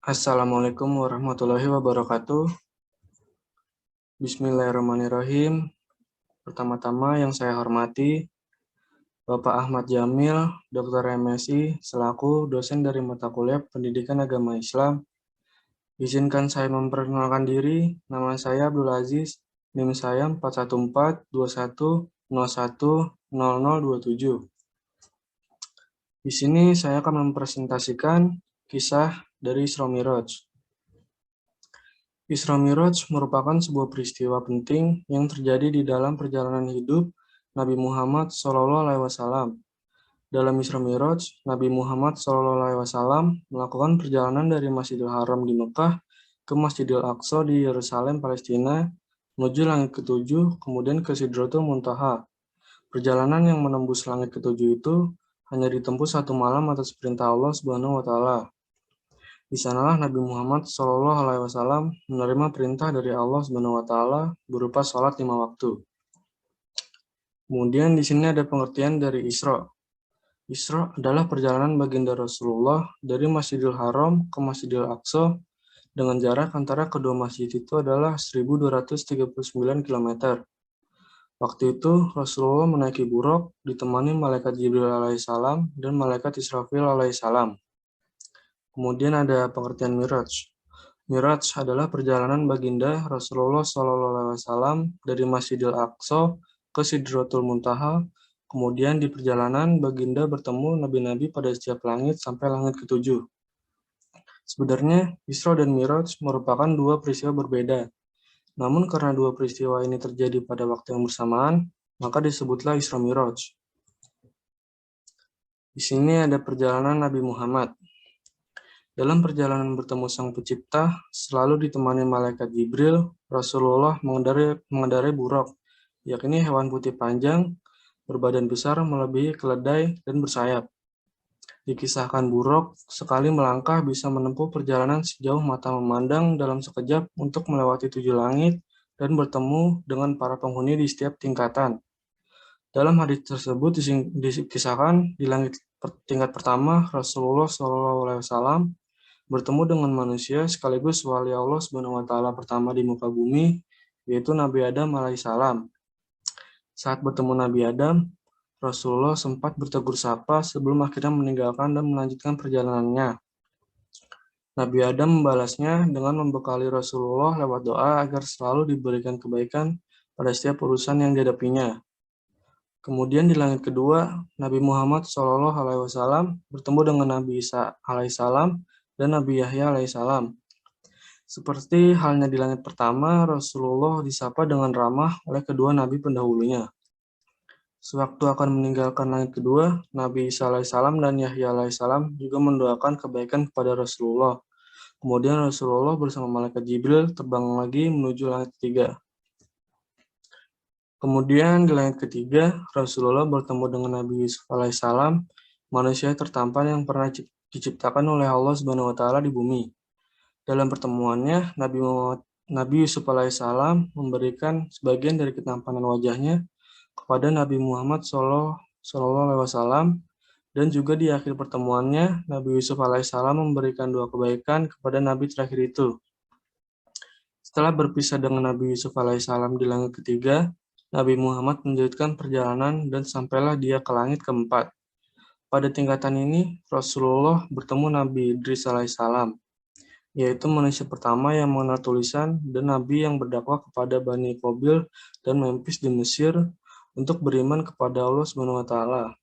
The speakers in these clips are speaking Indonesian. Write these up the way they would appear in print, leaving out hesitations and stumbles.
Assalamualaikum warahmatullahi wabarakatuh. Bismillahirrahmanirrahim. Pertama-tama yang saya hormati Bapak Ahmad Jamil, Dr. MSI, selaku dosen dari mata kuliah Pendidikan Agama Islam. Izinkan saya memperkenalkan diri. Nama saya Abdul Aziz, NIM saya 41421010027. Di sini saya akan mempresentasikan kisah dari Isra Miraj. Isra Miraj merupakan sebuah peristiwa penting yang terjadi di dalam perjalanan hidup Nabi Muhammad SAW. Dalam Isra Miraj, Nabi Muhammad SAW melakukan perjalanan dari Masjidil Haram di Mekah ke Masjidil Aqsa di Yerusalem, Palestina, menuju langit ketujuh, kemudian ke Sidratul Muntaha. Perjalanan yang menembus langit ketujuh itu hanya ditempuh 1 malam atas perintah Allah Subhanahu wa Ta'ala. Di sanalah Nabi Muhammad SAW menerima perintah dari Allah Subhanahu wa Ta'ala berupa sholat 5 waktu. Kemudian di sini ada pengertian dari Isra. Isra adalah perjalanan baginda Rasulullah dari Masjidil Haram ke Masjidil Aqsa dengan jarak antara kedua masjid itu adalah 1239 km. Waktu itu Rasulullah menaiki buruk ditemani malaikat Jibril alaihissalam dan malaikat Israfil alaihissalam. Kemudian ada pengertian Miraj. Miraj adalah perjalanan baginda Rasulullah SAW dari Masjidil Aqsa ke Sidratul Muntaha. Kemudian di perjalanan baginda bertemu nabi-nabi pada setiap langit sampai langit ketujuh. Sebenarnya Isra dan Miraj merupakan dua peristiwa berbeda. Namun karena dua peristiwa ini terjadi pada waktu yang bersamaan, maka disebutlah Isra Miraj. Di sini ada perjalanan Nabi Muhammad. Dalam perjalanan bertemu Sang Pencipta, selalu ditemani malaikat Jibril, Rasulullah mengendarai buraq, yakni hewan putih panjang, berbadan besar melebihi keledai dan bersayap. Dikisahkan buraq sekali melangkah bisa menempuh perjalanan sejauh mata memandang dalam sekejap untuk melewati 7 langit dan bertemu dengan para penghuni di setiap tingkatan. Dalam hadis tersebut dikisahkan di langit tingkat pertama Rasulullah SAW bertemu dengan manusia sekaligus wali Allah Subhanahu wa Ta'ala pertama di muka bumi, yaitu Nabi Adam alaihissalam. Saat bertemu Nabi Adam, Rasulullah sempat bertegur sapa sebelum akhirnya meninggalkan dan melanjutkan perjalanannya. Nabi Adam membalasnya dengan membekali Rasulullah lewat doa agar selalu diberikan kebaikan pada setiap urusan yang dihadapinya. Kemudian di langit kedua, Nabi Muhammad SAW bertemu dengan Nabi Isa alaihissalam dan Nabi Yahya alaihissalam. Seperti halnya di langit pertama, Rasulullah disapa dengan ramah oleh kedua nabi pendahulunya. Sewaktu akan meninggalkan langit kedua, Nabi Isa alaihissalam dan Yahya alaihissalam juga mendoakan kebaikan kepada Rasulullah. Kemudian Rasulullah bersama malaikat Jibril terbang lagi menuju langit ketiga. Kemudian di langit ketiga, Rasulullah bertemu dengan Nabi Yusuf alaihissalam, manusia tertampan yang pernah diciptakan oleh Allah Subhanahu wa Ta'ala di bumi. Dalam pertemuannya, Nabi Yusuf alaihissalam memberikan sebagian dari ketampanan wajahnya kepada Nabi Muhammad SAW, dan juga di akhir pertemuannya, Nabi Yusuf alaihissalam memberikan dua kebaikan kepada Nabi terakhir itu. Setelah berpisah dengan Nabi Yusuf alaihissalam di langit ketiga, Nabi Muhammad melanjutkan perjalanan dan sampailah dia ke langit keempat. Pada tingkatan ini, Rasulullah bertemu Nabi Idris alaihissalam, yaitu manusia pertama yang mengenal tulisan dan Nabi yang berdakwah kepada Bani Qabil dan Memphis di Mesir untuk beriman kepada Allah Subhanahu wa Ta'ala.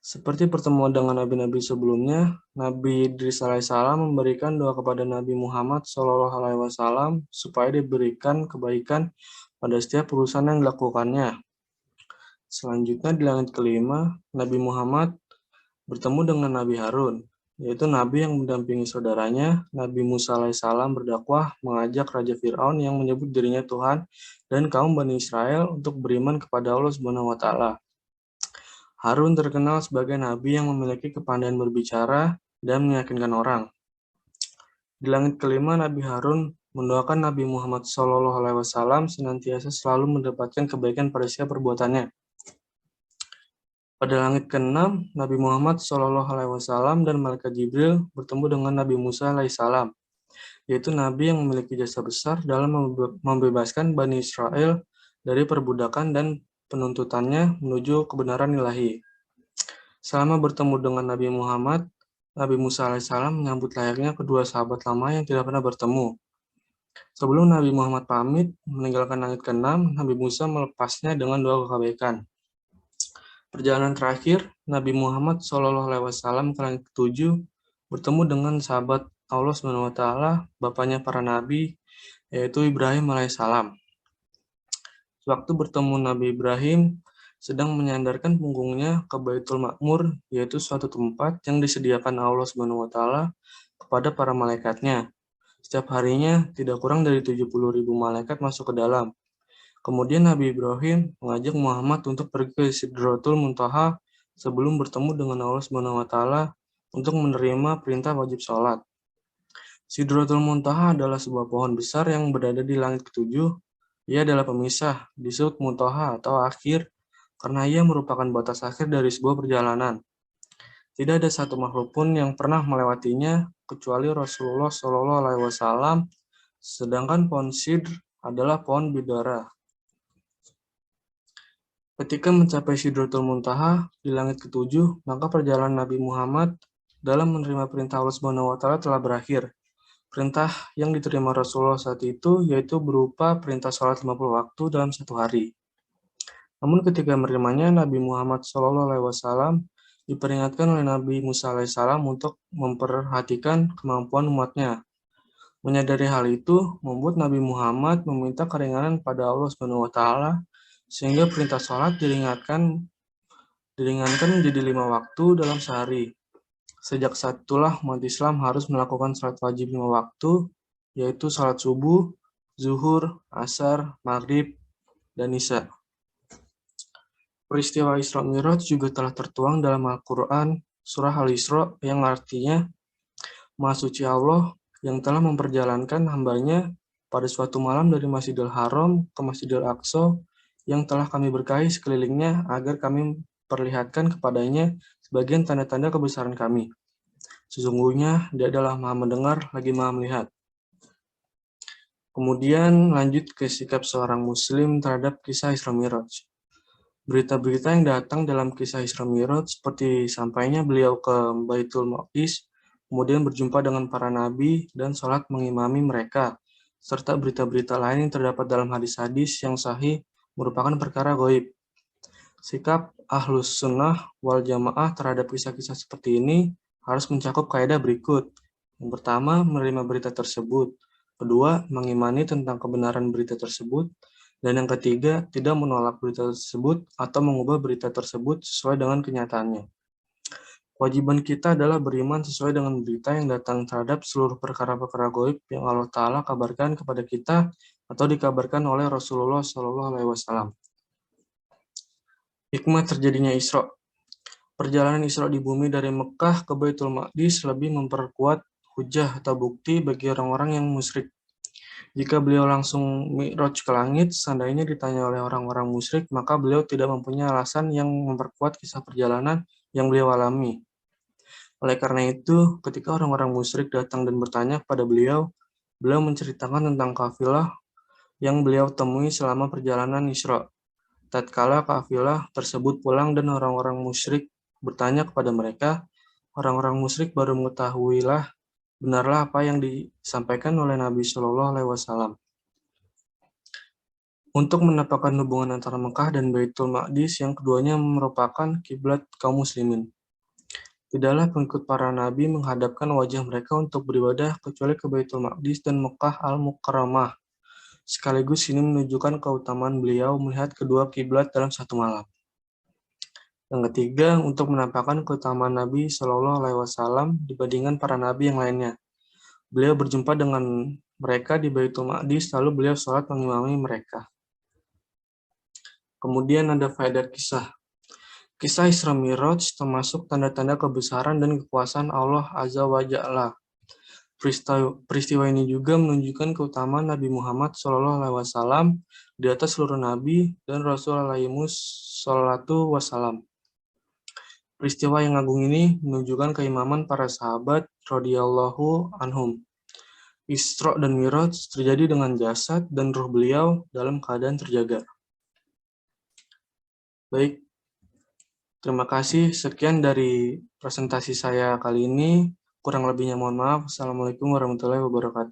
Seperti pertemuan dengan nabi-nabi sebelumnya, Nabi Idris alaihissalam memberikan doa kepada Nabi Muhammad SAW supaya diberikan kebaikan pada setiap urusan yang dilakukannya. Selanjutnya di langit kelima, Nabi Muhammad bertemu dengan Nabi Harun, yaitu Nabi yang mendampingi saudaranya, Nabi Musa alaihissalam berdakwah mengajak Raja Fir'aun yang menyebut dirinya Tuhan dan kaum Bani Israel untuk beriman kepada Allah Subhanahu wa Ta'ala. Harun terkenal sebagai Nabi yang memiliki kepandaian berbicara dan meyakinkan orang. Di langit kelima, Nabi Harun mendoakan Nabi Muhammad SAW senantiasa selalu mendapatkan kebaikan pada setiap perbuatannya. Pada langit ke-6, Nabi Muhammad SAW dan Malaikat Jibril bertemu dengan Nabi Musa alaihissalam, yaitu Nabi yang memiliki jasa besar dalam membebaskan Bani Israel dari perbudakan dan penuntutannya menuju kebenaran ilahi. Selama bertemu dengan Nabi Muhammad, Nabi Musa alaihissalam menyambut layaknya kedua sahabat lama yang tidak pernah bertemu. Sebelum Nabi Muhammad pamit meninggalkan langit ke-6, Nabi Musa melepasnya dengan dua kebaikan. Perjalanan terakhir, Nabi Muhammad SAW ke langit ke-7 bertemu dengan sahabat Allah SWT, bapaknya para nabi, yaitu Ibrahim alaihissalam. Sewaktu bertemu Nabi Ibrahim sedang menyandarkan punggungnya ke Baitul Ma'mur, yaitu suatu tempat yang disediakan Allah SWT kepada para malaikatnya. Setiap harinya tidak kurang dari 70.000 malaikat masuk ke dalam. Kemudian Nabi Ibrahim mengajak Muhammad untuk pergi ke Sidratul Muntaha sebelum bertemu dengan Allah SWT untuk menerima perintah wajib sholat. Sidratul Muntaha adalah sebuah pohon besar yang berada di langit ke-7. Ia adalah pemisah, disebut Muntaha atau akhir, karena ia merupakan batas akhir dari sebuah perjalanan. Tidak ada satu makhluk pun yang pernah melewatinya kecuali Rasulullah SAW, sedangkan pohon sidr adalah pohon bidara. Ketika mencapai Sidratul Muntaha di langit ke-7, maka perjalanan Nabi Muhammad dalam menerima perintah Allah SWT telah berakhir. Perintah yang diterima Rasulullah saat itu yaitu berupa perintah sholat 50 waktu dalam satu hari. Namun ketika menerimanya, Nabi Muhammad SAW diperingatkan oleh Nabi Musa alaihissalam untuk memperhatikan kemampuan umatnya. Menyadari hal itu membuat Nabi Muhammad meminta keringanan pada Allah SWT sehingga perintah sholat diringankan menjadi 5 waktu dalam sehari. Sejak saat itulah umat Islam harus melakukan sholat wajib 5 waktu, yaitu sholat subuh, zuhur, asar, maghrib, dan isya. Peristiwa Isra Mi'raj juga telah tertuang dalam Al-Quran, surah Al-Isra, yang artinya Maha Suci Allah yang telah memperjalankan hambanya pada suatu malam dari Masjidil Haram ke Masjidil Aqsa yang telah kami berkahi sekelilingnya agar kami perlihatkan kepadanya sebagian tanda-tanda kebesaran kami. Sesungguhnya Dia adalah Maha mendengar lagi Maha melihat. Kemudian lanjut ke sikap seorang muslim terhadap kisah Isra Mi'raj. Berita-berita yang datang dalam kisah Isra Mi'raj seperti sampainya beliau ke Baitul Maqdis, kemudian berjumpa dengan para nabi dan sholat mengimami mereka, serta berita-berita lain yang terdapat dalam hadis-hadis yang sahih merupakan perkara gaib. Sikap Ahlus Sunnah wal Jamaah terhadap kisah-kisah seperti ini harus mencakup kaidah berikut. Yang pertama, menerima berita tersebut. Kedua, mengimani tentang kebenaran berita tersebut. Dan yang ketiga, tidak menolak berita tersebut atau mengubah berita tersebut sesuai dengan kenyataannya. Kewajiban kita adalah beriman sesuai dengan berita yang datang terhadap seluruh perkara-perkara gaib yang Allah Ta'ala kabarkan kepada kita atau dikabarkan oleh Rasulullah SAW. Hikmah terjadinya Isra. Perjalanan Isra di bumi dari Mekah ke Baitul Maqdis lebih memperkuat hujah atau bukti bagi orang-orang yang musyrik. Jika beliau langsung mi'raj ke langit, seandainya ditanya oleh orang-orang musyrik, maka beliau tidak mempunyai alasan yang memperkuat kisah perjalanan yang beliau alami. Oleh karena itu, ketika orang-orang musyrik datang dan bertanya kepada beliau menceritakan tentang kafilah yang beliau temui selama perjalanan Isra. Tatkala kafilah tersebut pulang dan orang-orang musyrik bertanya kepada mereka, orang-orang musyrik baru mengetahuilah benarlah apa yang disampaikan oleh Nabi Shallallahu Alaihi Wasallam. Untuk menampakkan hubungan antara Mekah dan Baitul Maqdis yang keduanya merupakan kiblat kaum muslimin. Tidaklah pengikut para nabi menghadapkan wajah mereka untuk beribadah kecuali ke Baitul Maqdis dan Mekah Al-Mukarramah. Sekaligus ini menunjukkan keutamaan beliau melihat kedua kiblat dalam satu malam. Yang ketiga, untuk menampakkan keutamaan Nabi Shallallahu Alaihi Wasallam dibandingkan para nabi yang lainnya. Beliau berjumpa dengan mereka di Baitul Maqdis, lalu beliau sholat mengimami mereka. Kemudian ada faedah kisah. Kisah Isra Mi'raj termasuk tanda-tanda kebesaran dan kekuasaan Allah Azza wa Jalla. Peristiwa ini juga menunjukkan keutamaan Nabi Muhammad SAW di atas seluruh nabi dan Rasul alaihi wassalatu wassalam. Peristiwa yang agung ini menunjukkan keimaman para sahabat radhiyallahu anhum. Isra dan Mi'raj terjadi dengan jasad dan ruh beliau dalam keadaan terjaga. Baik, terima kasih. Sekian dari presentasi saya kali ini. Kurang lebihnya mohon maaf. Assalamualaikum warahmatullahi wabarakatuh.